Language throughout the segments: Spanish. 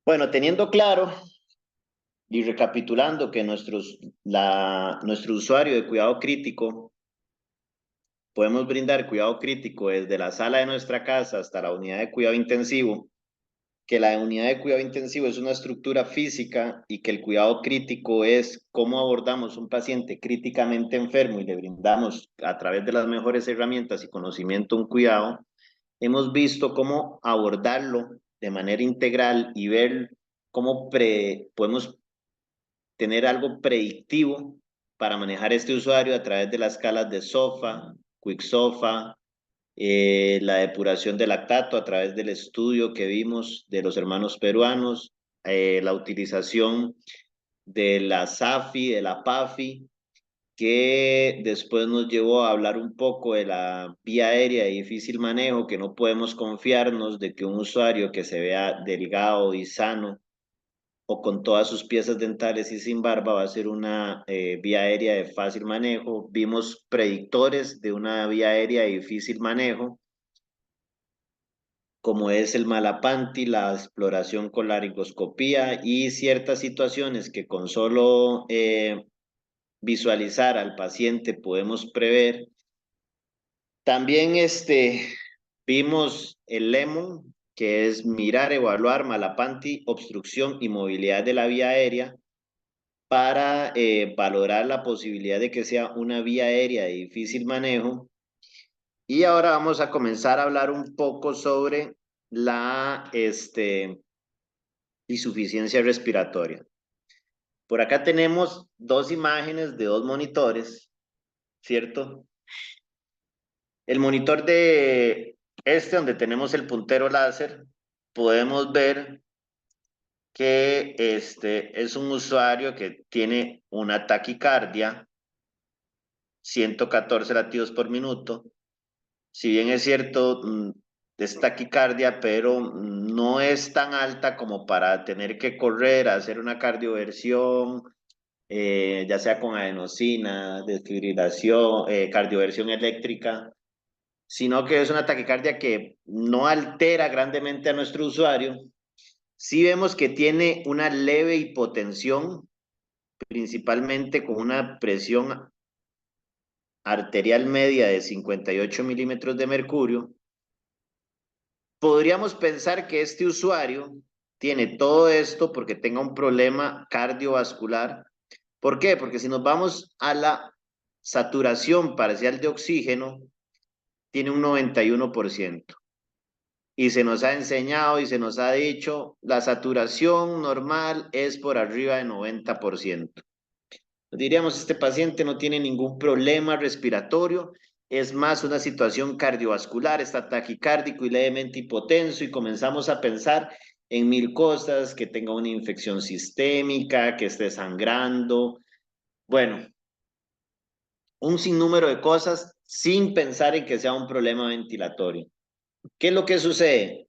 Bueno, teniendo claro y recapitulando que nuestro usuario de cuidado crítico, podemos brindar cuidado crítico desde la sala de nuestra casa hasta la unidad de cuidado intensivo, que la unidad de cuidado intensivo es una estructura física y que el cuidado crítico es cómo abordamos un paciente críticamente enfermo y le brindamos a través de las mejores herramientas y conocimiento un cuidado. Hemos visto cómo abordarlo de manera integral y ver cómo podemos tener algo predictivo para manejar este usuario a través de las escalas de SOFA, Quick SOFA, la depuración de lactato a través del estudio que vimos de los hermanos peruanos, la utilización de la SAFI, de la PAFI, que después nos llevó a hablar un poco de la vía aérea de difícil manejo, que no podemos confiarnos de que un usuario que se vea delgado y sano o con todas sus piezas dentales y sin barba va a ser una vía aérea de fácil manejo. Vimos predictores de una vía aérea de difícil manejo, como es el Malapanti, la exploración con laringoscopía y ciertas situaciones que con solo visualizar al paciente podemos prever. También vimos el LEMON, que es mirar, evaluar, Malapanti, obstrucción y movilidad de la vía aérea para valorar la posibilidad de que sea una vía aérea de difícil manejo. Y ahora vamos a comenzar a hablar un poco sobre la insuficiencia respiratoria. Por acá tenemos dos imágenes de dos monitores, ¿cierto? El monitor de donde tenemos el puntero láser, podemos ver que es un usuario que tiene una taquicardia, 114 latidos por minuto. Si bien es cierto, es taquicardia, pero no es tan alta como para tener que correr, hacer una cardioversión, ya sea con adenosina, desfibrilación, cardioversión eléctrica, sino que es una taquicardia que no altera grandemente a nuestro usuario. Sí vemos que tiene una leve hipotensión, principalmente con una presión arterial media de 58 milímetros de mercurio. Podríamos pensar que este usuario tiene todo esto porque tenga un problema cardiovascular. ¿Por qué? Porque si nos vamos a la saturación parcial de oxígeno, tiene un 91%. Y se nos ha enseñado y se nos ha dicho, la saturación normal es por arriba de 90%. Diríamos, este paciente no tiene ningún problema respiratorio, es más una situación cardiovascular, está taquicárdico y levemente hipotenso y comenzamos a pensar en mil cosas, que tenga una infección sistémica, que esté sangrando, bueno, un sinnúmero de cosas sin pensar en que sea un problema ventilatorio. ¿Qué es lo que sucede?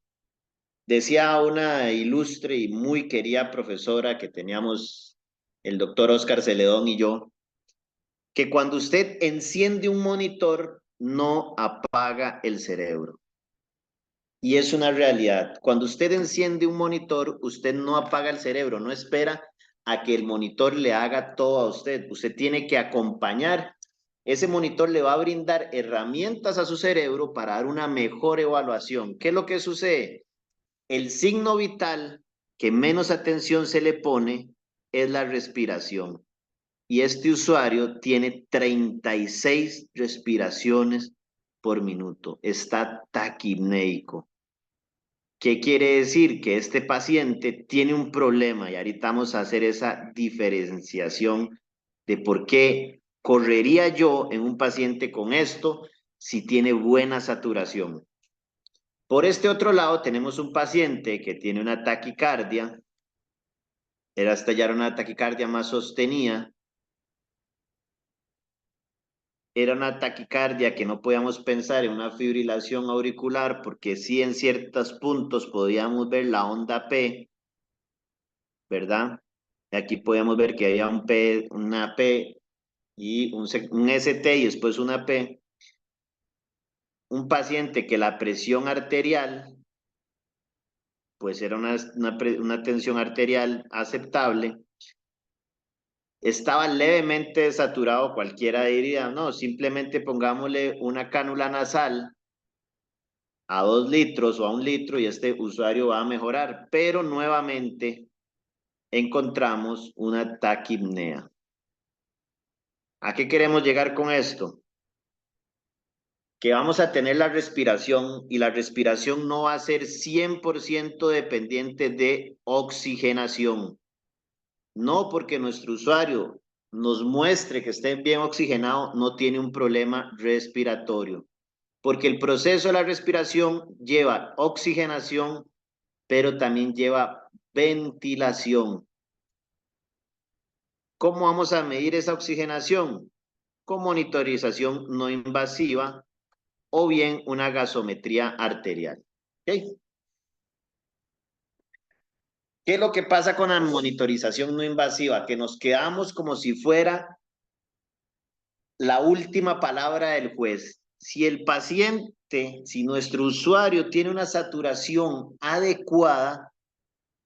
Decía una ilustre y muy querida profesora que teníamos, el doctor Oscar Celedón y yo, que cuando usted enciende un monitor, no apaga el cerebro. Y es una realidad. Cuando usted enciende un monitor, usted no apaga el cerebro, no espera a que el monitor le haga todo a usted. Usted tiene que acompañar. Ese monitor le va a brindar herramientas a su cerebro para dar una mejor evaluación. ¿Qué es lo que sucede? El signo vital que menos atención se le pone es la respiración. Y este usuario tiene 36 respiraciones por minuto. Está taquipneico. ¿Qué quiere decir? Que este paciente tiene un problema y ahorita vamos a hacer esa diferenciación de por qué correría yo en un paciente con esto si tiene buena saturación. Por este otro lado tenemos un paciente que tiene una taquicardia, era hasta ya una taquicardia más sostenida, era una taquicardia que no podíamos pensar en una fibrilación auricular porque sí en ciertos puntos podíamos ver la onda P, ¿verdad? Aquí podíamos ver que había un P, una P y un ST y después una P. Un paciente que la presión arterial pues era una tensión arterial aceptable. Estaba levemente saturado, cualquiera diría, no, simplemente pongámosle una cánula nasal a 2 litros o a 1 litro y este usuario va a mejorar, pero nuevamente encontramos una taquipnea. ¿A qué queremos llegar con esto? Que vamos a tener la respiración y la respiración no va a ser 100% dependiente de oxigenación. No porque nuestro usuario nos muestre que esté bien oxigenado, no tiene un problema respiratorio. Porque el proceso de la respiración lleva oxigenación, pero también lleva ventilación. ¿Cómo vamos a medir esa oxigenación? Con monitorización no invasiva o bien una gasometría arterial. ¿Okay? ¿Qué es lo que pasa con la monitorización no invasiva? Que nos quedamos como si fuera la última palabra del juez. Si el paciente, si nuestro usuario tiene una saturación adecuada,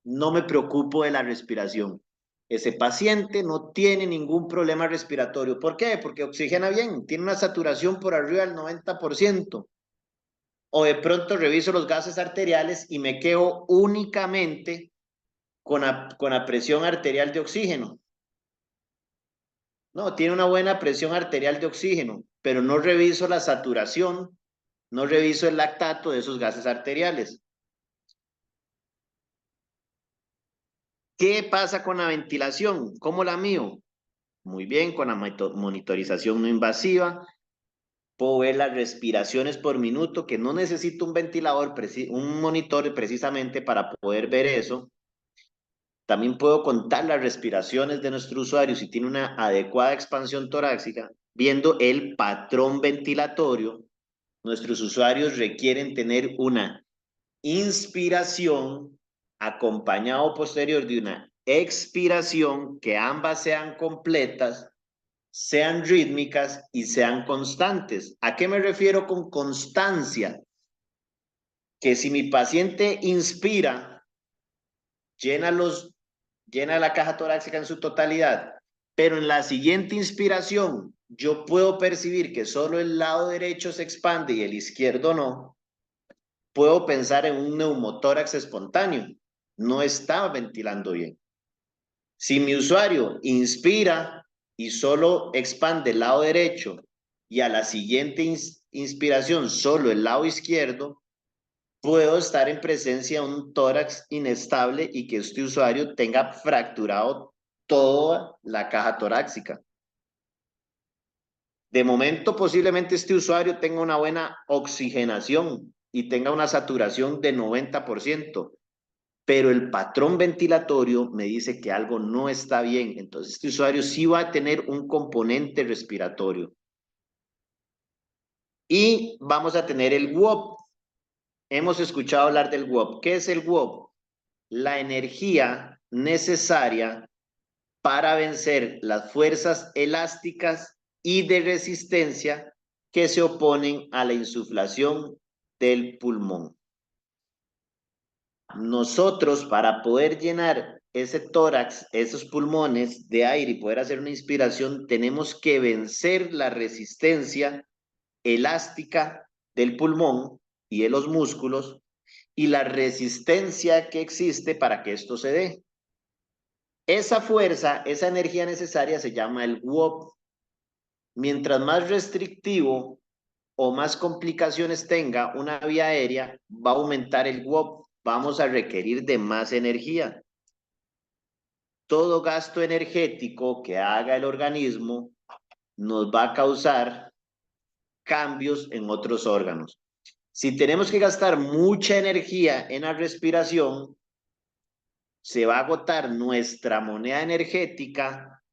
no me preocupo de la respiración. Ese paciente no tiene ningún problema respiratorio. ¿Por qué? Porque oxigena bien, tiene una saturación por arriba del 90%. O de pronto reviso los gases arteriales y me quedo únicamente con la presión arterial de oxígeno. No, tiene una buena presión arterial de oxígeno, pero no reviso la saturación, no reviso el lactato de esos gases arteriales. ¿Qué pasa con la ventilación? ¿Cómo la mío? Muy bien, con la monitorización no invasiva. Puedo ver las respiraciones por minuto, que no necesito un ventilador, un monitor precisamente para poder ver eso. También puedo contar las respiraciones de nuestro usuario si tiene una adecuada expansión torácica, viendo el patrón ventilatorio. Nuestros usuarios requieren tener una inspiración acompañado posterior de una expiración, que ambas sean completas, sean rítmicas y sean constantes. ¿A qué me refiero con constancia? Que si mi paciente inspira, llena la caja torácica en su totalidad, pero en la siguiente inspiración yo puedo percibir que solo el lado derecho se expande y el izquierdo no, puedo pensar en un neumotórax espontáneo. No está ventilando bien. Si mi usuario inspira y solo expande el lado derecho y a la siguiente inspiración solo el lado izquierdo, puedo estar en presencia de un tórax inestable y que este usuario tenga fracturado toda la caja torácica. De momento, posiblemente este usuario tenga una buena oxigenación y tenga una saturación de 90%, pero el patrón ventilatorio me dice que algo no está bien. Entonces, este usuario sí va a tener un componente respiratorio. Y vamos a tener el WOP. Hemos escuchado hablar del WOP. ¿Qué es el WOP? La energía necesaria para vencer las fuerzas elásticas y de resistencia que se oponen a la insuflación del pulmón. Nosotros, para poder llenar ese tórax, esos pulmones de aire y poder hacer una inspiración, tenemos que vencer la resistencia elástica del pulmón y de los músculos y la resistencia que existe para que esto se dé. Esa fuerza, esa energía necesaria se llama el WOP. Mientras más restrictivo o más complicaciones tenga una vía aérea, va a aumentar el WOP. Vamos a requerir de más energía. Todo gasto energético que haga el organismo nos va a causar cambios en otros órganos. Si tenemos que gastar mucha energía en la respiración, se va a agotar nuestra moneda energética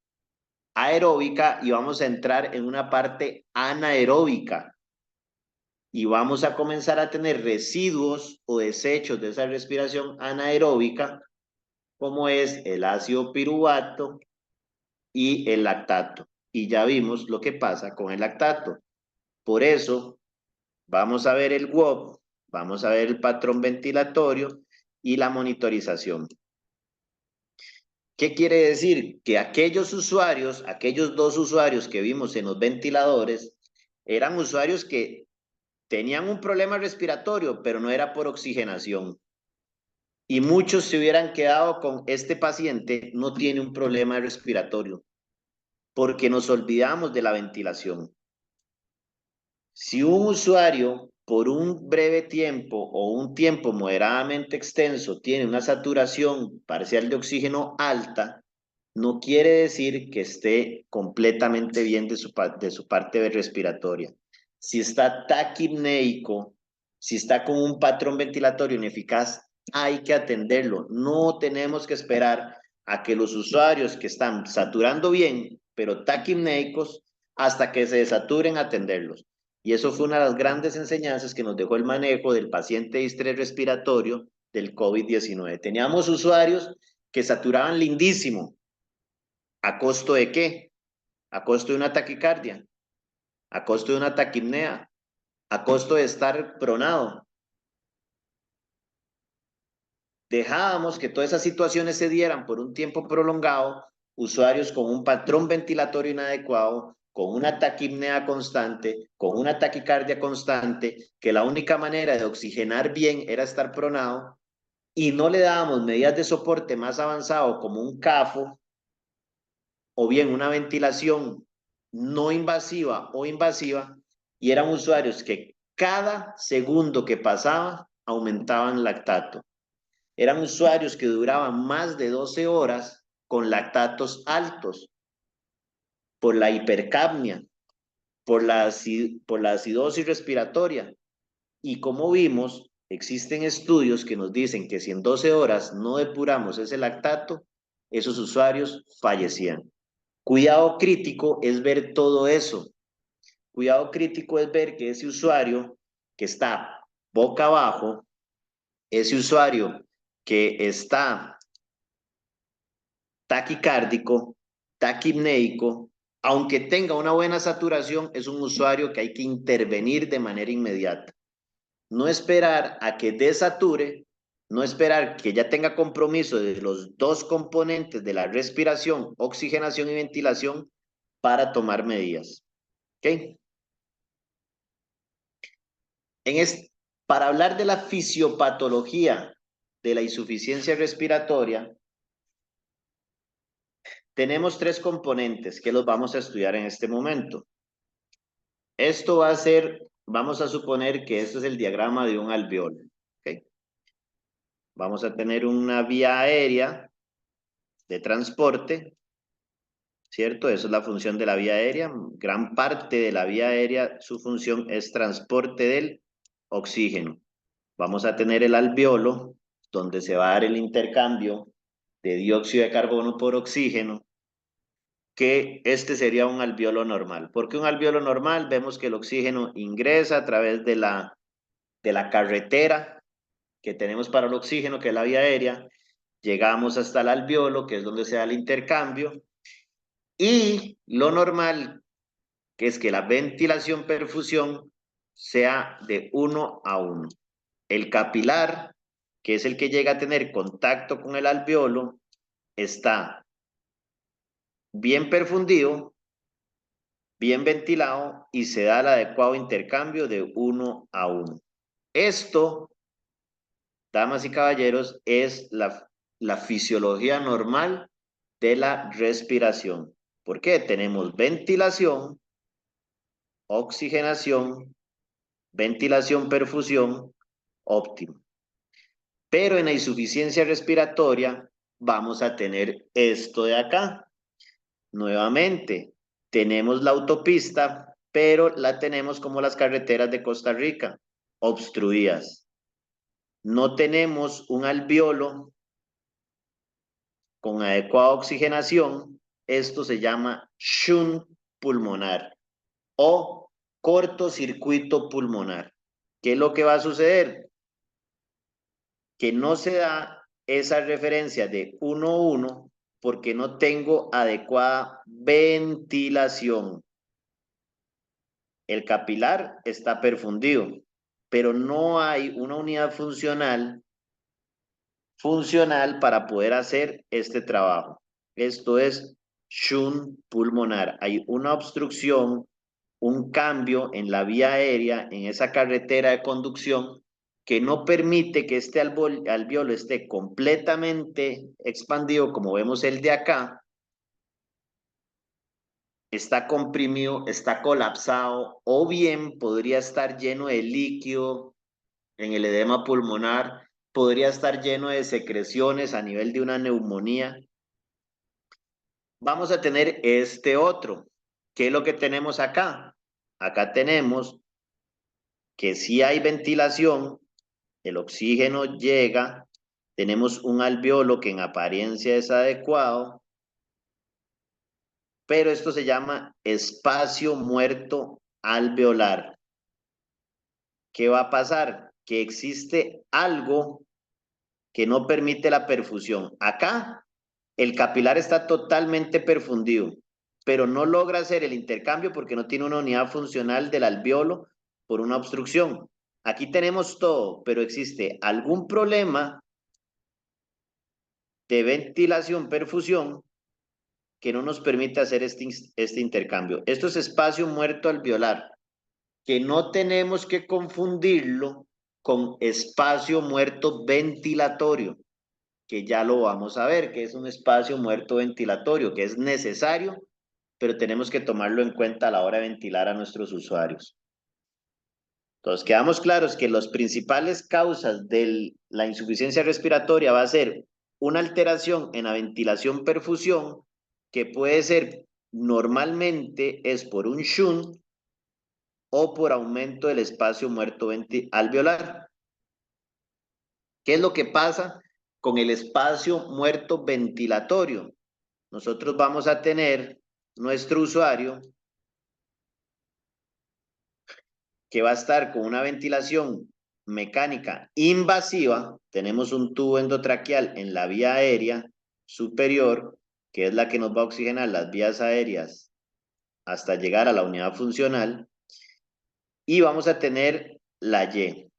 aeróbica y vamos a entrar en una parte anaeróbica y vamos a comenzar a tener residuos o desechos de esa respiración anaeróbica, como es el ácido piruvato y el lactato. Y ya vimos lo que pasa con el lactato. Por eso, vamos a ver el WOP, vamos a ver el patrón ventilatorio y la monitorización. ¿Qué quiere decir? Que aquellos usuarios, aquellos 2 usuarios que vimos en los ventiladores, eran usuarios que tenían un problema respiratorio, pero no era por oxigenación. Y muchos se hubieran quedado con este paciente no tiene un problema respiratorio, porque nos olvidamos de la ventilación. Si un usuario por un breve tiempo o un tiempo moderadamente extenso tiene una saturación parcial de oxígeno alta, no quiere decir que esté completamente bien de su parte respiratoria. Si está taquipneico, si está con un patrón ventilatorio ineficaz, hay que atenderlo. No tenemos que esperar a que los usuarios que están saturando bien, pero taquipneicos, hasta que se desaturen, atenderlos. Y eso fue una de las grandes enseñanzas que nos dejó el manejo del paciente de estrés respiratorio del COVID-19. Teníamos usuarios que saturaban lindísimo. ¿A costo de qué? A costo de una taquicardia, a costo de una taquipnea, a costo de estar pronado. Dejábamos que todas esas situaciones se dieran por un tiempo prolongado, usuarios con un patrón ventilatorio inadecuado, con una taquipnea constante, con una taquicardia constante, que la única manera de oxigenar bien era estar pronado, y no le dábamos medidas de soporte más avanzado como un CAFO o bien una ventilación no invasiva o invasiva, y eran usuarios que cada segundo que pasaba aumentaban lactato. Eran usuarios que duraban más de 12 horas con lactatos altos por la hipercapnia, por la acidosis respiratoria. Y como vimos, existen estudios que nos dicen que si en 12 horas no depuramos ese lactato, esos usuarios fallecían. Cuidado crítico es ver todo eso. Cuidado crítico es ver que ese usuario que está boca abajo, ese usuario que está taquicárdico, taquipneico, aunque tenga una buena saturación, es un usuario que hay que intervenir de manera inmediata. No esperar a que desature, no esperar que ya tenga compromiso de los 2 componentes de la respiración, oxigenación y ventilación para tomar medidas. ¿Ok? Para hablar de la fisiopatología de la insuficiencia respiratoria, tenemos 3 componentes que los vamos a estudiar en este momento. Esto va a ser, vamos a suponer que esto es el diagrama de un alveolo. ¿Okay? Vamos a tener una vía aérea de transporte, ¿cierto? Esa es la función de la vía aérea. Gran parte de la vía aérea, su función es transporte del oxígeno. Vamos a tener el alveolo, donde se va a dar el intercambio de dióxido de carbono por oxígeno, que este sería un alveolo normal. ¿Por qué un alveolo normal? Vemos que el oxígeno ingresa a través de la carretera que tenemos para el oxígeno, que es la vía aérea, llegamos hasta el alveolo, que es donde se da el intercambio, y lo normal, que es que la ventilación-perfusión sea de 1 a 1. El capilar, que es el que llega a tener contacto con el alveolo, está bien perfundido, bien ventilado y se da el adecuado intercambio de 1 a 1. Esto, damas y caballeros, es la fisiología normal de la respiración. ¿Por qué? Tenemos ventilación, oxigenación, ventilación, perfusión óptima. Pero en la insuficiencia respiratoria vamos a tener esto de acá. Nuevamente, tenemos la autopista, pero la tenemos como las carreteras de Costa Rica, obstruidas. No tenemos un alveolo con adecuada oxigenación. Esto se llama shunt pulmonar o cortocircuito pulmonar. ¿Qué es lo que va a suceder? Que no se da esa referencia de 1-1 porque no tengo adecuada ventilación. El capilar está perfundido, pero no hay una unidad funcional funcional para poder hacer este trabajo. Esto es shunt pulmonar. Hay una obstrucción, un cambio en la vía aérea, en esa carretera de conducción, que no permite que este alveolo esté completamente expandido, como vemos el de acá. Está comprimido, está colapsado, o bien podría estar lleno de líquido en el edema pulmonar, podría estar lleno de secreciones a nivel de una neumonía. Vamos a tener este otro. ¿Qué es lo que tenemos acá? Acá tenemos que si hay ventilación, el oxígeno llega, tenemos un alveolo que en apariencia es adecuado, pero esto se llama espacio muerto alveolar. ¿Qué va a pasar? Que existe algo que no permite la perfusión. Acá el capilar está totalmente perfundido, pero no logra hacer el intercambio porque no tiene una unidad funcional del alveolo por una obstrucción. Aquí tenemos todo, pero existe algún problema de ventilación, perfusión, que no nos permite hacer este intercambio. Esto es espacio muerto alveolar, que no tenemos que confundirlo con espacio muerto ventilatorio, que ya lo vamos a ver, que es un espacio muerto ventilatorio, que es necesario, pero tenemos que tomarlo en cuenta a la hora de ventilar a nuestros usuarios. Entonces, quedamos claros que las principales causas de la insuficiencia respiratoria va a ser una alteración en la ventilación-perfusión, que puede ser normalmente es por un shunt o por aumento del espacio muerto alveolar. ¿Qué es lo que pasa con el espacio muerto ventilatorio? Nosotros vamos a tener nuestro usuario que va a estar con una ventilación mecánica invasiva. Tenemos un tubo endotraqueal en la vía aérea superior, que es la que nos va a oxigenar las vías aéreas hasta llegar a la unidad funcional, y vamos a tener la Y.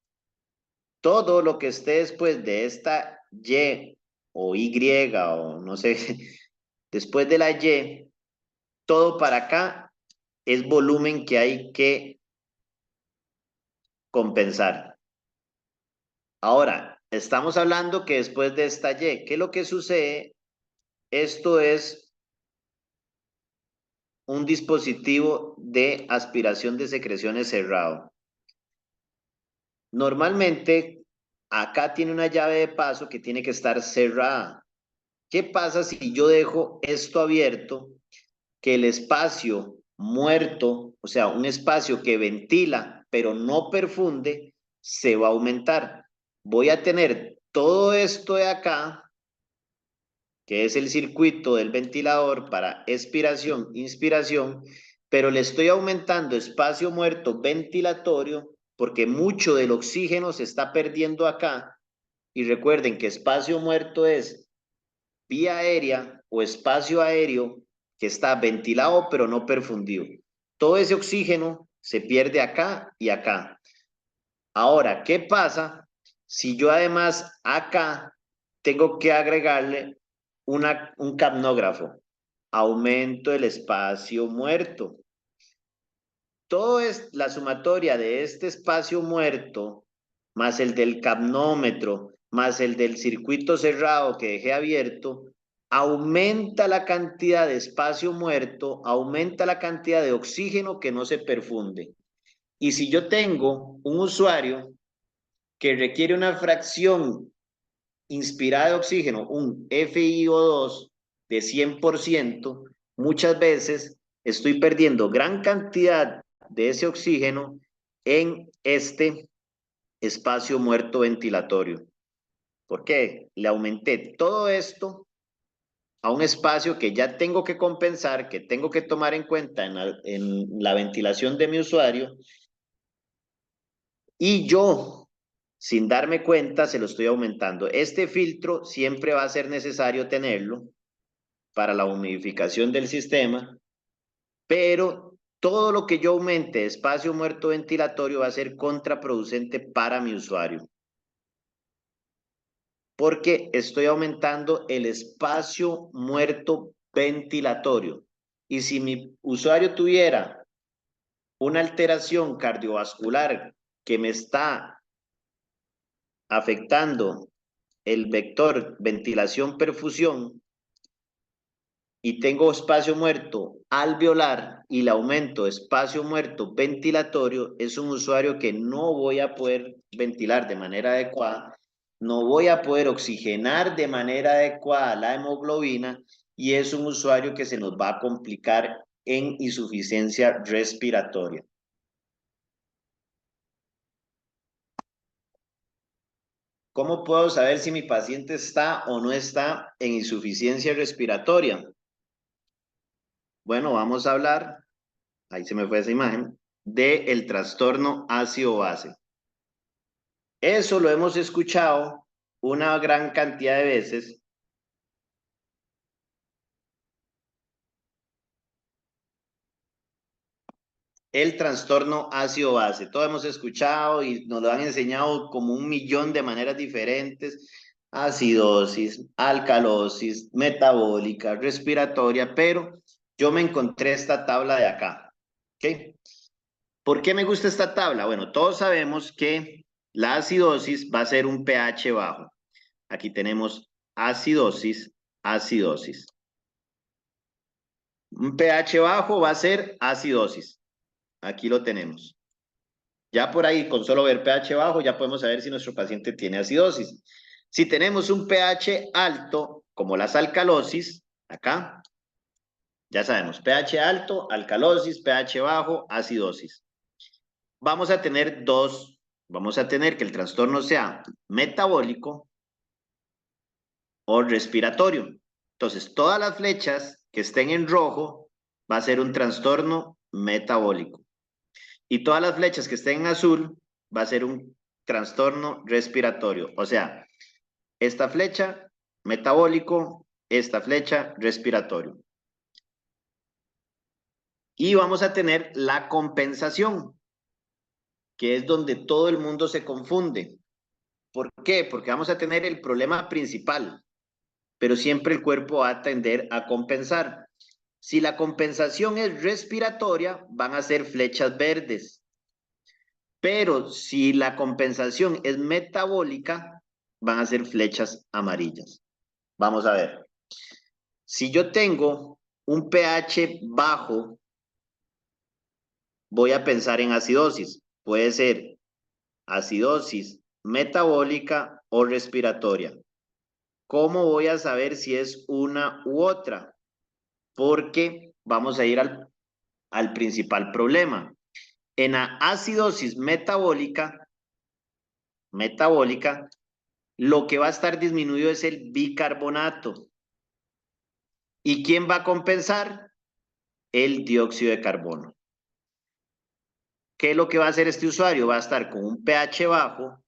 Todo lo que esté después de esta Y o Y o no sé, después de la Y, todo para acá es volumen que hay que compensar. Ahora, estamos hablando que después de esta Y, ¿qué es lo que sucede? Esto es un dispositivo de aspiración de secreciones cerrado. Normalmente, acá tiene una llave de paso que tiene que estar cerrada. ¿Qué pasa si yo dejo esto abierto? Que el espacio muerto, o sea, un espacio que ventila pero no perfunde, se va a aumentar. Voy a tener todo esto de acá, que es el circuito del ventilador para expiración, inspiración, pero le estoy aumentando espacio muerto ventilatorio porque mucho del oxígeno se está perdiendo acá. Y recuerden que espacio muerto es vía aérea o espacio aéreo que está ventilado pero no perfundido. Todo ese oxígeno se pierde acá y acá. Ahora, ¿qué pasa si yo además acá tengo que agregarle un capnógrafo? Aumento el espacio muerto. Todo es la sumatoria de este espacio muerto, más el del capnómetro, más el del circuito cerrado que dejé abierto, aumenta la cantidad de espacio muerto, aumenta la cantidad de oxígeno que no se perfunde. Y si yo tengo un usuario que requiere una fracción inspirada de oxígeno, un FiO2 de 100%, muchas veces estoy perdiendo gran cantidad de ese oxígeno en este espacio muerto ventilatorio. ¿Por qué? Le aumenté todo esto a un espacio que ya tengo que compensar, que tengo que tomar en cuenta en la ventilación de mi usuario, y yo, sin darme cuenta, se lo estoy aumentando. Este filtro siempre va a ser necesario tenerlo para la humidificación del sistema, pero todo lo que yo aumente de espacio muerto ventilatorio va a ser contraproducente para mi usuario. porque estoy aumentando el espacio muerto ventilatorio. Y si mi usuario tuviera una alteración cardiovascular que me está afectando el vector ventilación-perfusión y tengo espacio muerto alveolar y le aumento espacio muerto ventilatorio, es un usuario que no voy a poder ventilar de manera adecuada, no voy a poder oxigenar de manera adecuada la hemoglobina y es un usuario que se nos va a complicar en insuficiencia respiratoria. ¿Cómo puedo saber si mi paciente está o no está en insuficiencia respiratoria? Bueno, vamos a hablar, ahí se me fue esa imagen, del trastorno ácido-base. Eso lo hemos escuchado una gran cantidad de veces. El trastorno ácido-base. Todo hemos escuchado y nos lo han enseñado como 1.000.000 de maneras diferentes. Acidosis, alcalosis, metabólica, respiratoria, pero yo me encontré esta tabla de acá. ¿Ok? ¿Por qué me gusta esta tabla? Bueno, todos sabemos que la acidosis va a ser un pH bajo. Aquí tenemos acidosis, acidosis. Un pH bajo va a ser acidosis. Aquí lo tenemos. Ya por ahí, con solo ver pH bajo, ya podemos saber si nuestro paciente tiene acidosis. Si tenemos un pH alto, como las alcalosis, acá, ya sabemos, pH alto, alcalosis, pH bajo, acidosis. Vamos a tener dos, vamos a tener que el trastorno sea metabólico o respiratorio. Entonces, todas las flechas que estén en rojo va a ser un trastorno metabólico. Y todas las flechas que estén en azul va a ser un trastorno respiratorio. O sea, esta flecha metabólico, esta flecha respiratorio. Y vamos a tener la compensación, que es donde todo el mundo se confunde. ¿Por qué? Porque vamos a tener el problema principal, pero siempre el cuerpo va a tender a compensar. Si la compensación es respiratoria, van a ser flechas verdes. Pero si la compensación es metabólica, van a ser flechas amarillas. Vamos a ver. Si yo tengo un pH bajo, voy a pensar en acidosis. Puede ser acidosis metabólica o respiratoria. ¿Cómo voy a saber si es una u otra? Porque vamos a ir al principal problema. En la acidosis metabólica, lo que va a estar disminuido es el bicarbonato. ¿Y quién va a compensar? El dióxido de carbono. ¿Qué es lo que va a hacer este usuario? Va a estar con un pH bajo,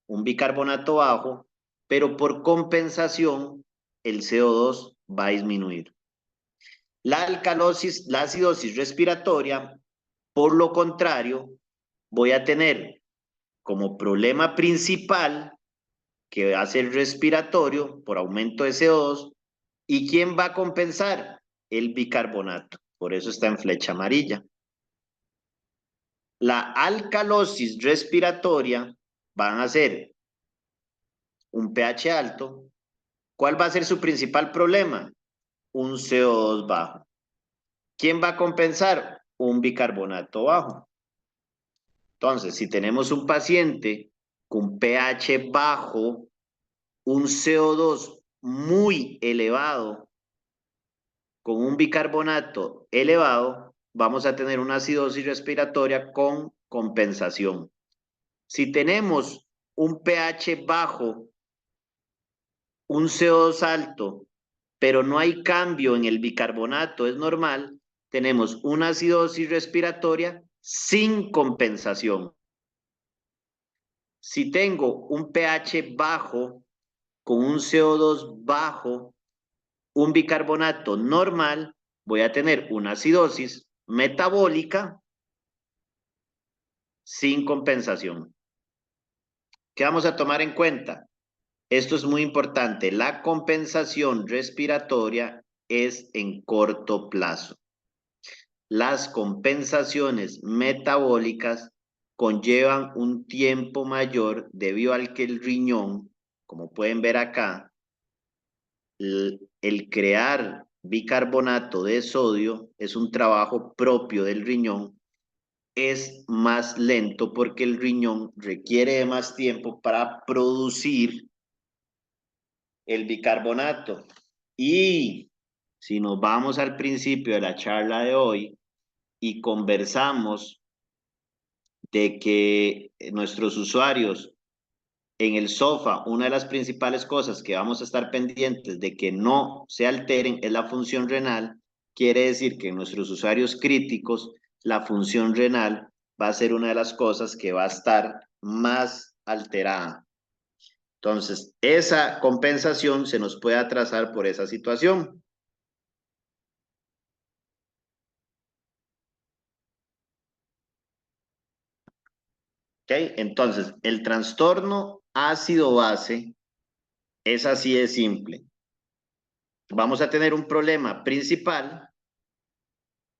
un bicarbonato bajo, pero por compensación el CO2 va a disminuir. La alcalosis, la acidosis respiratoria, por lo contrario, voy a tener como problema principal que va a ser respiratorio por aumento de CO2. ¿Y quién va a compensar? El bicarbonato. Por eso está en flecha amarilla. La alcalosis respiratoria van a ser un pH alto. ¿Cuál va a ser su principal problema? Un CO2 bajo. ¿Quién va a compensar? Un bicarbonato bajo. Entonces, si tenemos un paciente con pH bajo, un CO2 muy elevado, con un bicarbonato elevado, vamos a tener una acidosis respiratoria con compensación. Si tenemos un pH bajo, un CO2 alto, pero no hay cambio en el bicarbonato, es normal, tenemos una acidosis respiratoria sin compensación. Si tengo un pH bajo con un CO2 bajo, un bicarbonato normal, voy a tener una acidosis metabólica sin compensación. ¿Qué vamos a tomar en cuenta? Esto es muy importante. La compensación respiratoria es en corto plazo. Las compensaciones metabólicas conllevan un tiempo mayor debido al que el riñón, como pueden ver acá, el crear bicarbonato de sodio es un trabajo propio del riñón, es más lento porque el riñón requiere de más tiempo para producir el bicarbonato. Y si nos vamos al principio de la charla de hoy y conversamos de que nuestros usuarios en el sofá, una de las principales cosas que vamos a estar pendientes de que no se alteren es la función renal, quiere decir que en nuestros usuarios críticos, la función renal va a ser una de las cosas que va a estar más alterada. Entonces, esa compensación se nos puede atrasar por esa situación. ¿Ok? Entonces, el trastorno ácido-base es así de simple. Vamos a tener un problema principal,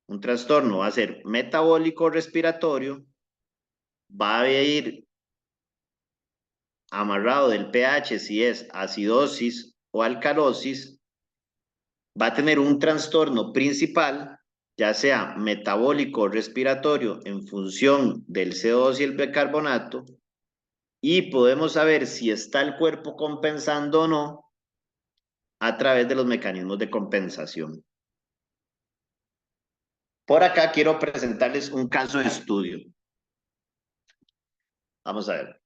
un trastorno va a ser metabólico respiratorio, va a ir amarrado del pH si es acidosis o alcalosis, va a tener un trastorno principal, ya sea metabólico respiratorio en función del CO2 y el bicarbonato, y podemos saber si está el cuerpo compensando o no a través de los mecanismos de compensación. Por acá quiero presentarles un caso de estudio. Vamos a ver.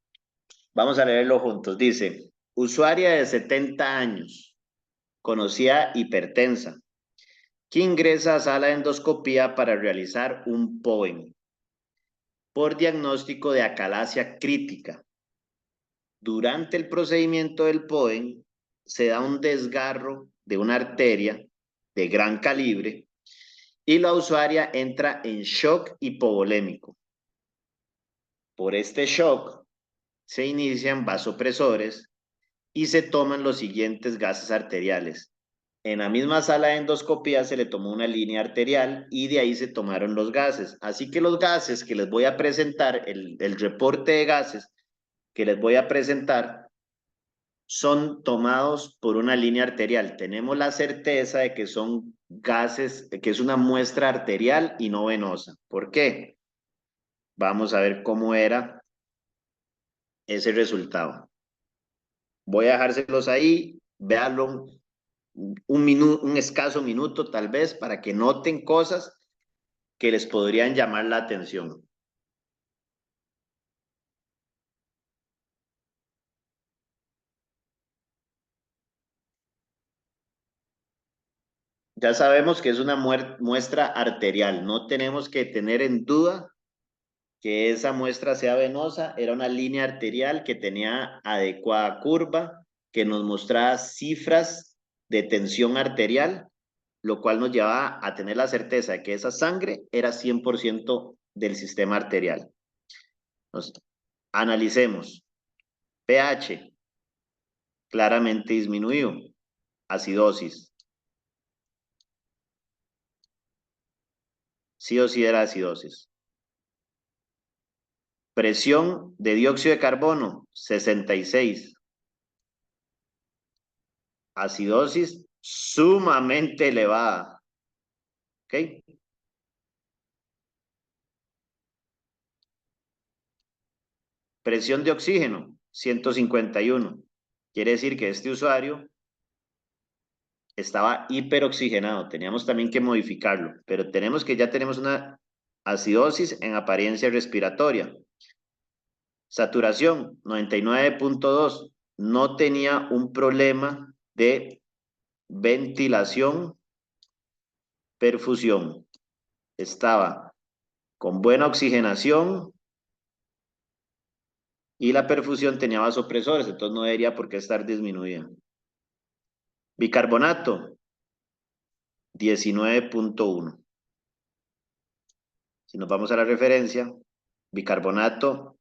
Vamos a leerlo juntos. Dice, usuaria de 70 años, conocida hipertensa, que ingresa a sala de endoscopía para realizar un POEM por diagnóstico de acalasia crítica. Durante el procedimiento del POEM se da un desgarro de una arteria de gran calibre y la usuaria entra en shock hipovolémico. Por este shock se inician vasopresores y se toman los siguientes gases arteriales. En la misma sala de endoscopía se le tomó una línea arterial y de ahí se tomaron los gases. Así que los gases que les voy a presentar, el reporte de gases que les voy a presentar, son tomados por una línea arterial. Tenemos la certeza de que son gases, que es una muestra arterial y no venosa. ¿Por qué? Vamos a ver cómo era ese resultado. Voy a dejárselos ahí, véanlo un escaso minuto tal vez para que noten cosas que les podrían llamar la atención. Ya sabemos que es una muestra arterial, no tenemos que tener en duda que esa muestra sea venosa, era una línea arterial que tenía adecuada curva, que nos mostraba cifras de tensión arterial, lo cual nos llevaba a tener la certeza de que esa sangre era 100% del sistema arterial. Entonces, analicemos. pH, claramente disminuido. Acidosis. Sí o sí era acidosis. Presión de dióxido de carbono, 66. Acidosis sumamente elevada. ¿Ok? Presión de oxígeno, 151. Quiere decir que este usuario estaba hiperoxigenado. Teníamos también que modificarlo, pero tenemos que ya tenemos una acidosis en apariencia respiratoria. Saturación, 99.2. No tenía un problema de ventilación, perfusión. Estaba con buena oxigenación y la perfusión tenía vasopresores, entonces no debería por qué estar disminuida. Bicarbonato, 19.1. Si nos vamos a la referencia, bicarbonato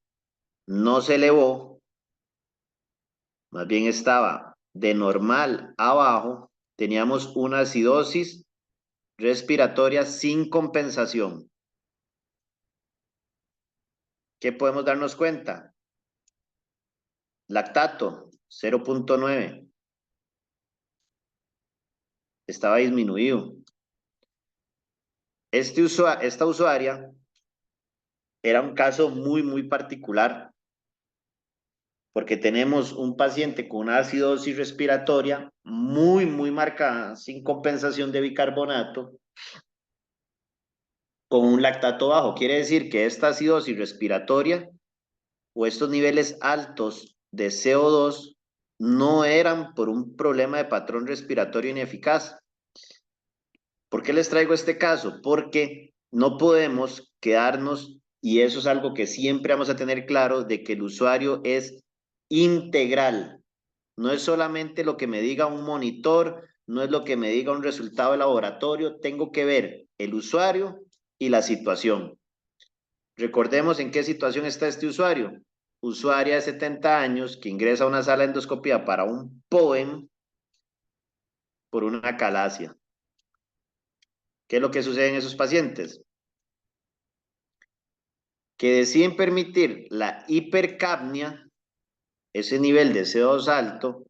no se elevó más bien estaba de normal a bajo, teníamos una acidosis respiratoria sin compensación. ¿Qué podemos darnos cuenta? Lactato, 0.9. Estaba disminuido. Esta usuaria era un caso muy particular, porque tenemos un paciente con una acidosis respiratoria muy marcada, sin compensación de bicarbonato, con un lactato bajo. Quiere decir que esta acidosis respiratoria o estos niveles altos de CO2 no eran por un problema de patrón respiratorio ineficaz. ¿Por qué les traigo este caso? Porque no podemos quedarnos, y eso es algo que siempre vamos a tener claro, de que el usuario es integral. No es solamente lo que me diga un monitor, no es lo que me diga un resultado de laboratorio, tengo que ver el usuario y la situación. Recordemos en qué situación está este usuario. Usuaria de 70 años que ingresa a una sala de endoscopía para un POEM por una calasia. ¿Qué es lo que sucede en esos pacientes? Que deciden permitir la hipercapnia, ese nivel de CO2 alto,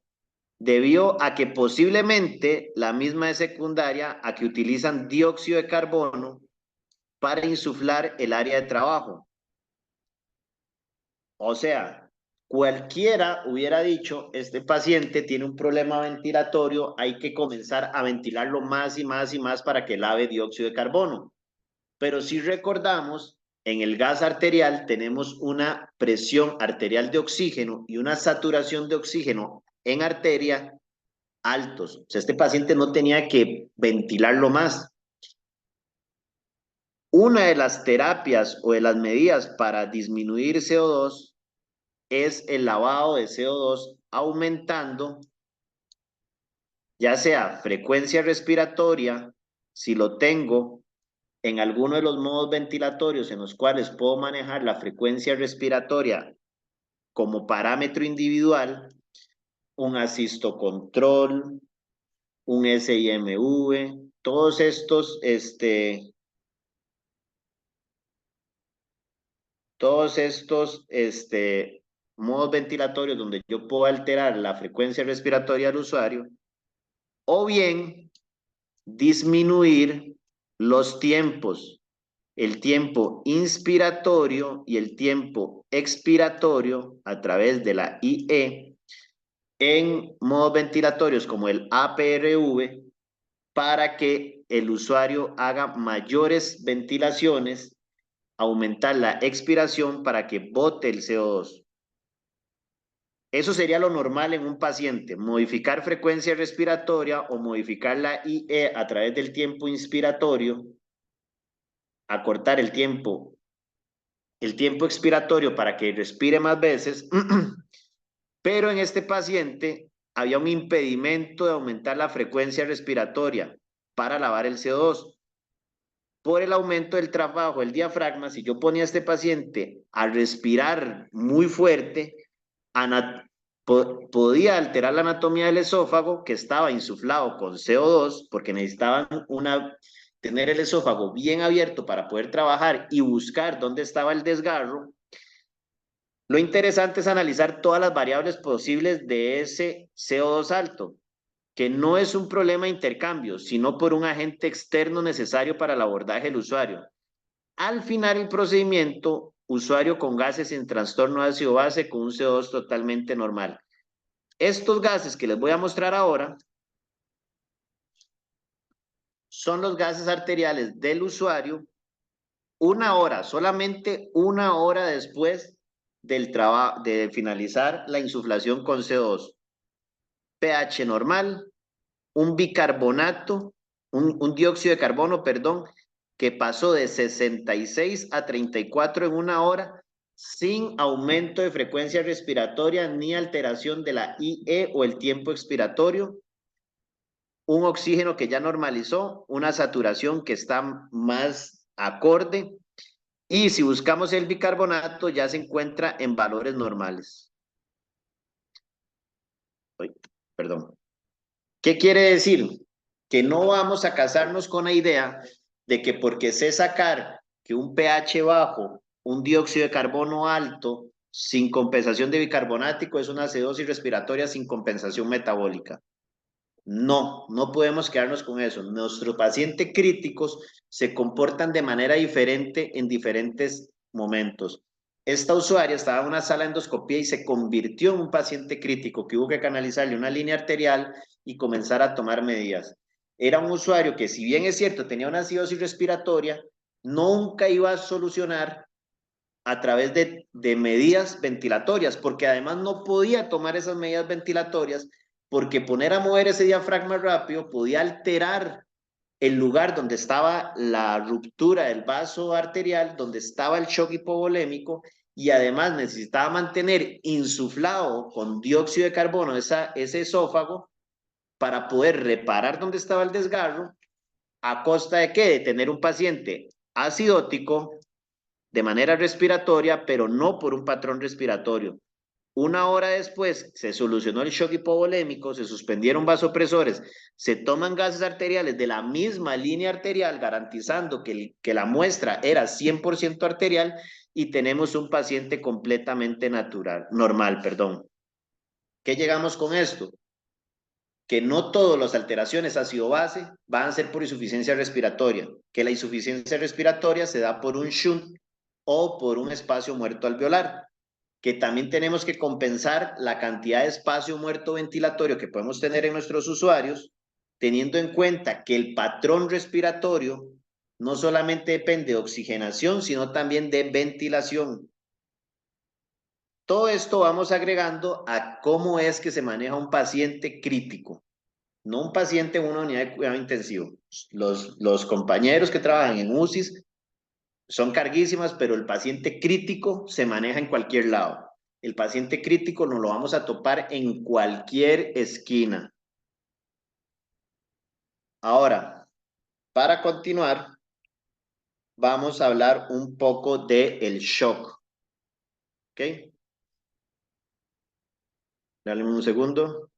debido a que posiblemente la misma es secundaria a que utilizan dióxido de carbono para insuflar el área de trabajo. O sea, cualquiera hubiera dicho, este paciente tiene un problema ventilatorio, hay que comenzar a ventilarlo más y más para que lave dióxido de carbono. Pero si recordamos, en el gas arterial tenemos una presión arterial de oxígeno y una saturación de oxígeno en arteria altos. O sea, este paciente no tenía que ventilarlo más. Una de las terapias o de las medidas para disminuir CO2 es el lavado de CO2 aumentando ya sea frecuencia respiratoria, si lo tengo en alguno de los modos ventilatorios en los cuales puedo manejar la frecuencia respiratoria como parámetro individual, un asisto control, un SIMV, todos estos modos ventilatorios donde yo puedo alterar la frecuencia respiratoria del usuario, o bien disminuir los tiempos, el tiempo inspiratorio y el tiempo expiratorio a través de la IE en modos ventilatorios como el APRV para que el usuario haga mayores ventilaciones, aumentar la expiración para que bote el CO2. Eso sería lo normal en un paciente, modificar frecuencia respiratoria o modificar la IE a través del tiempo inspiratorio, acortar el tiempo expiratorio para que respire más veces, pero en este paciente había un impedimento de aumentar la frecuencia respiratoria para lavar el CO2. Por el aumento del trabajo del diafragma, si yo ponía a este paciente a respirar muy fuerte, podía alterar la anatomía del esófago, que estaba insuflado con CO2, porque necesitaban tener el esófago bien abierto para poder trabajar y buscar dónde estaba el desgarro. Lo interesante es analizar todas las variables posibles de ese CO2 alto, que no es un problema de intercambio, sino por un agente externo necesario para el abordaje del usuario. Al final el procedimiento, usuario con gases en trastorno ácido-base con un CO2 totalmente normal. Estos gases que les voy a mostrar ahora son los gases arteriales del usuario solamente una hora después de finalizar la insuflación con CO2. pH normal, un bicarbonato, un dióxido de carbono, perdón, que pasó de 66 a 34 en una hora sin aumento de frecuencia respiratoria ni alteración de la IE o el tiempo expiratorio, un oxígeno que ya normalizó, una saturación que está más acorde y si buscamos el bicarbonato ya se encuentra en valores normales. Uy, perdón. ¿Qué quiere decir? Que no vamos a casarnos con la idea de que porque sé sacar que un pH bajo, un dióxido de carbono alto, sin compensación de bicarbonático, es una acidosis respiratoria sin compensación metabólica. No, no podemos quedarnos con eso. Nuestros pacientes críticos se comportan de manera diferente en diferentes momentos. Esta usuaria estaba en una sala de endoscopía y se convirtió en un paciente crítico que hubo que canalizarle una línea arterial y comenzar a tomar medidas. Era un usuario que, si bien es cierto, tenía una acidosis respiratoria, nunca iba a solucionar a través de medidas ventilatorias, porque además no podía tomar esas medidas ventilatorias, porque poner a mover ese diafragma rápido podía alterar el lugar donde estaba la ruptura del vaso arterial, donde estaba el shock hipovolémico, y además necesitaba mantener insuflado con dióxido de carbono ese esófago para poder reparar donde estaba el desgarro, a costa de qué? De tener un paciente acidótico de manera respiratoria, pero no por un patrón respiratorio. Una hora después se solucionó el shock hipovolémico, se suspendieron vasopresores, se toman gases arteriales de la misma línea arterial, garantizando que la muestra era 100% arterial y tenemos un paciente completamente normal, perdón. ¿Qué llegamos con esto? Que no todas las alteraciones ácido-base van a ser por insuficiencia respiratoria, que la insuficiencia respiratoria se da por un shunt o por un espacio muerto alveolar, que también tenemos que compensar la cantidad de espacio muerto ventilatorio que podemos tener en nuestros usuarios, teniendo en cuenta que el patrón respiratorio no solamente depende de oxigenación, sino también de ventilación. Todo esto vamos agregando a cómo es que se maneja un paciente crítico, no un paciente en una unidad de cuidado intensivo. Los compañeros que trabajan en UCIs son carguísimas, pero el paciente crítico se maneja en cualquier lado. El paciente crítico nos lo vamos a topar en cualquier esquina. Ahora, para continuar, vamos a hablar un poco del shock. ¿Ok? Dale un segundo.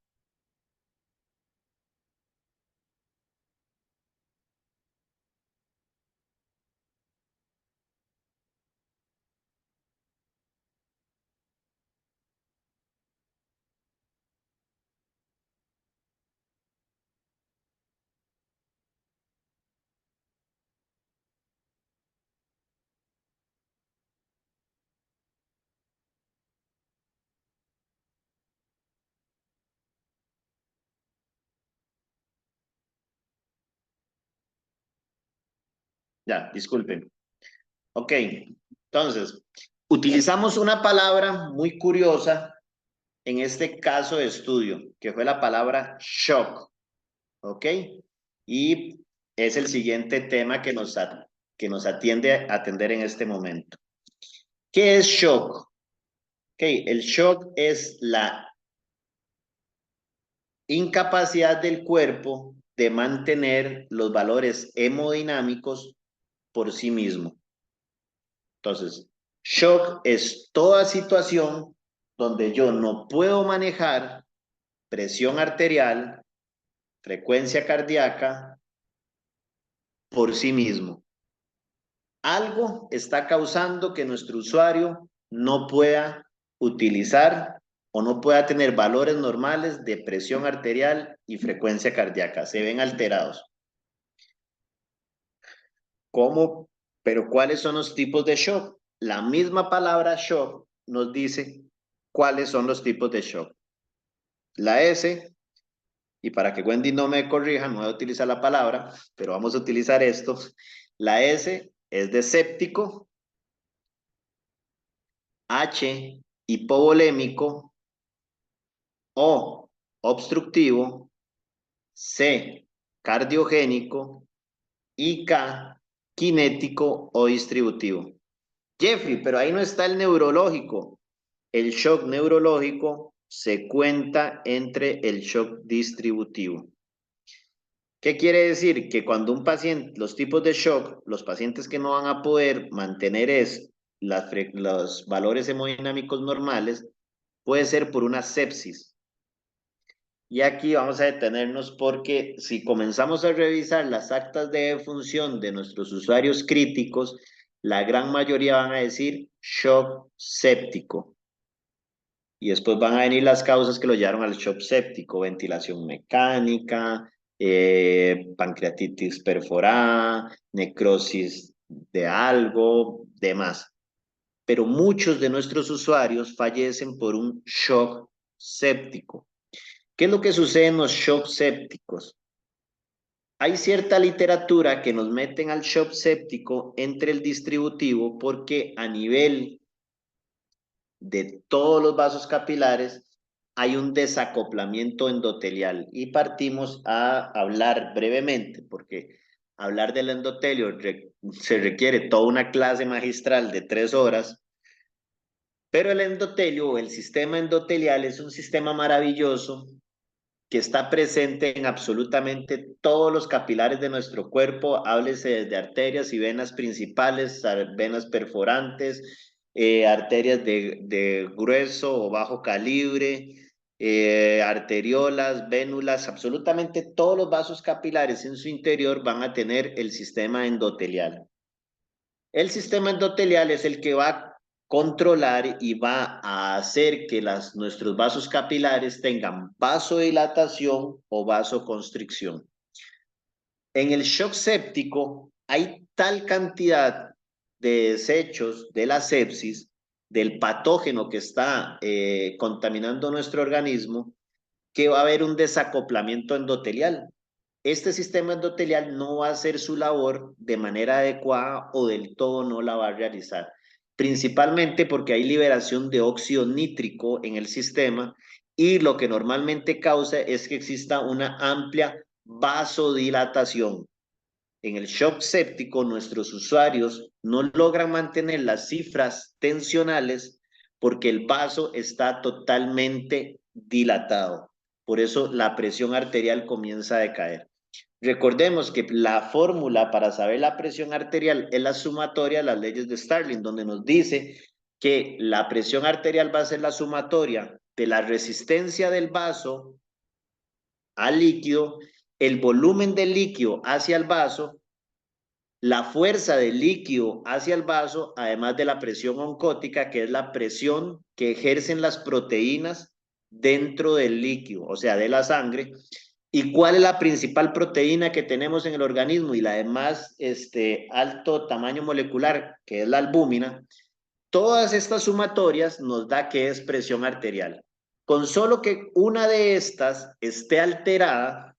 Ya, disculpen. Ok, entonces, utilizamos una palabra muy curiosa en este caso de estudio, que fue la palabra shock. ¿Ok? Y es el siguiente tema que nos atiende a atender en este momento. ¿Qué es shock? Ok, el shock es la incapacidad del cuerpo de mantener los valores hemodinámicos por sí mismo. Entonces, shock es toda situación donde yo no puedo manejar presión arterial, frecuencia cardíaca por sí mismo. Algo está causando que nuestro usuario no pueda utilizar o no pueda tener valores normales de presión arterial y frecuencia cardíaca. Se ven alterados. ¿Cómo? Pero ¿cuáles son los tipos de shock? La misma palabra shock nos dice cuáles son los tipos de shock. La S, y para que Wendy no me corrija, no voy a utilizar la palabra, pero vamos a utilizar esto. La S es de séptico, H, hipovolémico, O, obstructivo, C, cardiogénico y K, cinético o distributivo. Jeffrey, pero ahí no está el neurológico. El shock neurológico se cuenta entre el shock distributivo. ¿Qué quiere decir? Que cuando un paciente, los tipos de shock, los pacientes que no van a poder mantener los valores hemodinámicos normales, puede ser por una sepsis. Y aquí vamos a detenernos porque si comenzamos a revisar las actas de defunción de nuestros usuarios críticos, la gran mayoría van a decir shock séptico. Y después van a venir las causas que lo llevaron al shock séptico: ventilación mecánica, pancreatitis perforada, necrosis de algo, demás. Pero muchos de nuestros usuarios fallecen por un shock séptico. ¿Qué es lo que sucede en los shock sépticos? Hay cierta literatura que nos meten al shock séptico entre el distributivo porque a nivel de todos los vasos capilares hay un desacoplamiento endotelial y partimos a hablar brevemente porque hablar del endotelio se requiere toda una clase magistral de 3 horas, pero el endotelio o el sistema endotelial es un sistema maravilloso que está presente en absolutamente todos los capilares de nuestro cuerpo, háblese desde arterias y venas principales, venas perforantes, arterias de grueso o bajo calibre, arteriolas, vénulas, absolutamente todos los vasos capilares en su interior van a tener el sistema endotelial. El sistema endotelial es el que va a controlar y va a hacer que nuestros vasos capilares tengan vasodilatación o vasoconstricción. En el shock séptico hay tal cantidad de desechos de la sepsis, del patógeno que está contaminando nuestro organismo, que va a haber un desacoplamiento endotelial. Este sistema endotelial no va a hacer su labor de manera adecuada o del todo no la va a realizar, principalmente porque hay liberación de óxido nítrico en el sistema y lo que normalmente causa es que exista una amplia vasodilatación. En el shock séptico, nuestros usuarios no logran mantener las cifras tensionales porque el vaso está totalmente dilatado. Por eso la presión arterial comienza a decaer. Recordemos que la fórmula para saber la presión arterial es la sumatoria de las leyes de Starling, donde nos dice que la presión arterial va a ser la sumatoria de la resistencia del vaso al líquido, el volumen del líquido hacia el vaso, la fuerza del líquido hacia el vaso, además de la presión oncótica, que es la presión que ejercen las proteínas dentro del líquido, o sea, de la sangre. ¿Y cuál es la principal proteína que tenemos en el organismo y la de más alto tamaño molecular, que es la albúmina? Todas estas sumatorias nos da que es presión arterial. Con solo que una de estas esté alterada,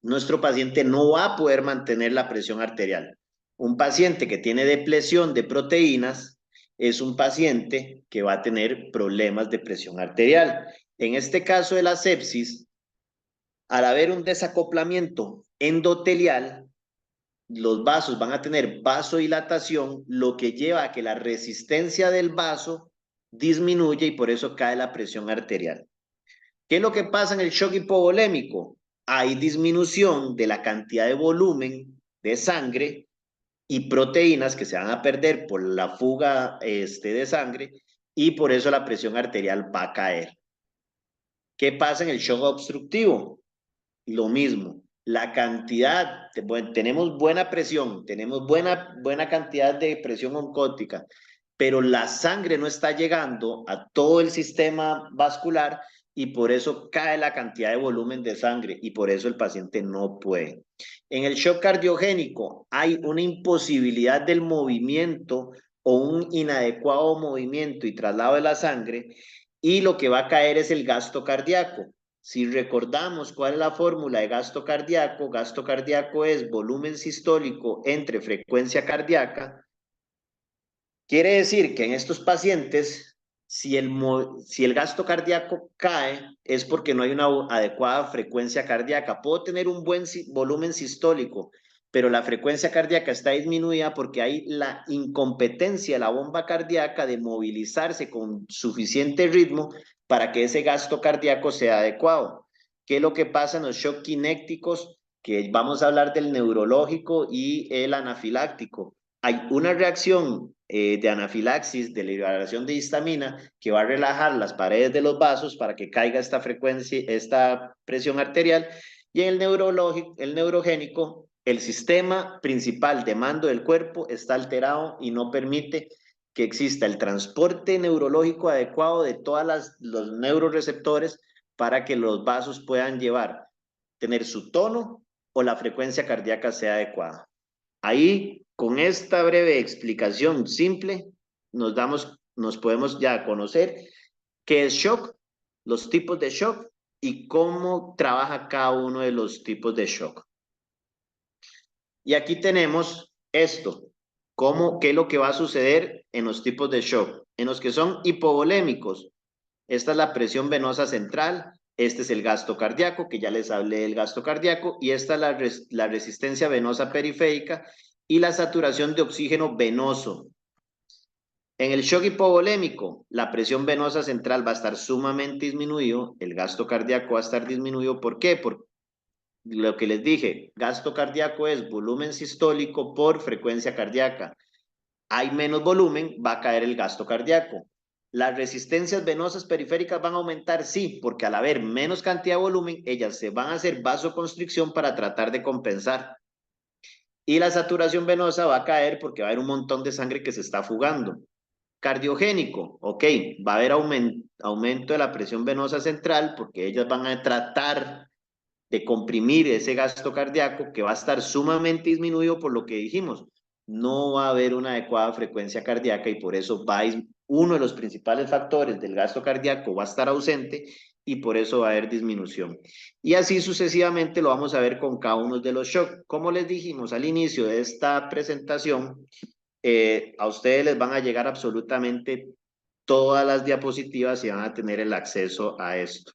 nuestro paciente no va a poder mantener la presión arterial. Un paciente que tiene depresión de proteínas es un paciente que va a tener problemas de presión arterial. En este caso de la sepsis, al haber un desacoplamiento endotelial, los vasos van a tener vasodilatación, lo que lleva a que la resistencia del vaso disminuya y por eso cae la presión arterial. ¿Qué es lo que pasa en el shock hipovolémico? Hay disminución de la cantidad de volumen de sangre y proteínas que se van a perder por la fuga de sangre y por eso la presión arterial va a caer. ¿Qué pasa en el shock obstructivo? Lo mismo, la cantidad, tenemos buena presión, tenemos buena cantidad de presión oncótica, pero la sangre no está llegando a todo el sistema vascular y por eso cae la cantidad de volumen de sangre y por eso el paciente no puede. En el shock cardiogénico hay una imposibilidad del movimiento o un inadecuado movimiento y traslado de la sangre y lo que va a caer es el gasto cardíaco. Si recordamos cuál es la fórmula de gasto cardíaco es volumen sistólico entre frecuencia cardíaca. Quiere decir que en estos pacientes, si el gasto cardíaco cae, es porque no hay una adecuada frecuencia cardíaca. Puedo tener un buen volumen sistólico, pero la frecuencia cardíaca está disminuida porque hay la incompetencia de la bomba cardíaca de movilizarse con suficiente ritmo para que ese gasto cardíaco sea adecuado. ¿Qué es lo que pasa en los shock kinéticos? Que vamos a hablar del neurológico y el anafiláctico. hay una reacción de anafilaxis, de liberación de histamina, que va a relajar las paredes de los vasos para que caiga esta frecuencia, esta presión arterial, y en el neurogénico, el sistema principal de mando del cuerpo está alterado y no permite que exista el transporte neurológico adecuado de todos los neuroreceptores para que los vasos puedan tener su tono o la frecuencia cardíaca sea adecuada. Ahí, con esta breve explicación simple, nos podemos ya conocer qué es shock, los tipos de shock y cómo trabaja cada uno de los tipos de shock. Y aquí tenemos esto, qué es lo que va a suceder en los tipos de shock. En los que son hipovolémicos, esta es la presión venosa central, este es el gasto cardíaco, que ya les hablé del gasto cardíaco, y esta es la resistencia venosa periférica y la saturación de oxígeno venoso. En el shock hipovolémico, la presión venosa central va a estar sumamente disminuido, el gasto cardíaco va a estar disminuido. ¿Por qué? Por lo que les dije, gasto cardíaco es volumen sistólico por frecuencia cardíaca. Hay menos volumen, va a caer el gasto cardíaco. Las resistencias venosas periféricas van a aumentar, sí, porque al haber menos cantidad de volumen, ellas se van a hacer vasoconstricción para tratar de compensar. Y la saturación venosa va a caer porque va a haber un montón de sangre que se está fugando. Cardiogénico, ok, va a haber aumento de la presión venosa central porque ellas van a tratar de comprimir ese gasto cardíaco que va a estar sumamente disminuido por lo que dijimos. No va a haber una adecuada frecuencia cardíaca y por eso uno de los principales factores del gasto cardíaco va a estar ausente y por eso va a haber disminución. Y así sucesivamente lo vamos a ver con cada uno de los shocks. Como les dijimos al inicio de esta presentación, a ustedes les van a llegar absolutamente todas las diapositivas y van a tener el acceso a esto.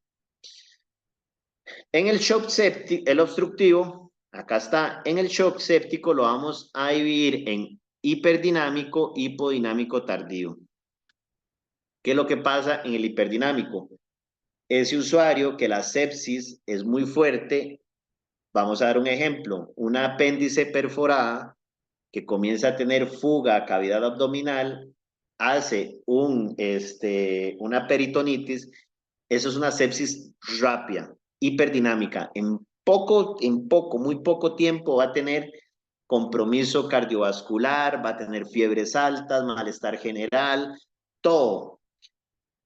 En el shock séptico, el obstructivo, acá está, en el shock séptico lo vamos a dividir en hiperdinámico, hipodinámico tardío. ¿Qué es lo que pasa en el hiperdinámico? Ese usuario que la sepsis es muy fuerte, vamos a dar un ejemplo, una apéndice perforada que comienza a tener fuga, cavidad abdominal, hace una peritonitis, eso es una sepsis rápida, hiperdinámica. Muy poco tiempo va a tener compromiso cardiovascular, va a tener fiebres altas, malestar general, todo.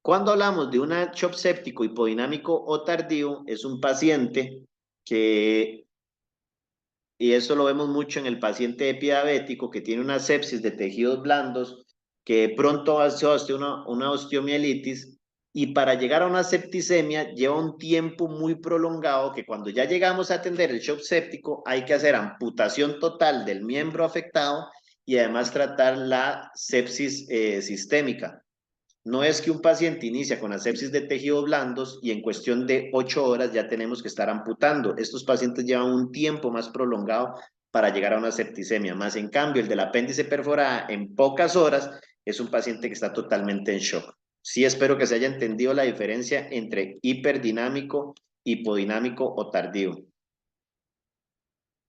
Cuando hablamos de un shock séptico hipodinámico o tardío, es un paciente que, y eso lo vemos mucho en el paciente epidiabético que tiene una sepsis de tejidos blandos, que pronto hace una osteomielitis, y para llegar a una septicemia lleva un tiempo muy prolongado que cuando ya llegamos a atender el shock séptico hay que hacer amputación total del miembro afectado y además tratar la sepsis sistémica. No es que un paciente inicia con asepsis de tejidos blandos y en cuestión de 8 horas ya tenemos que estar amputando. Estos pacientes llevan un tiempo más prolongado para llegar a una septicemia. Más en cambio, el del apéndice perforada en pocas horas es un paciente que está totalmente en shock. Sí, espero que se haya entendido la diferencia entre hiperdinámico, hipodinámico o tardío.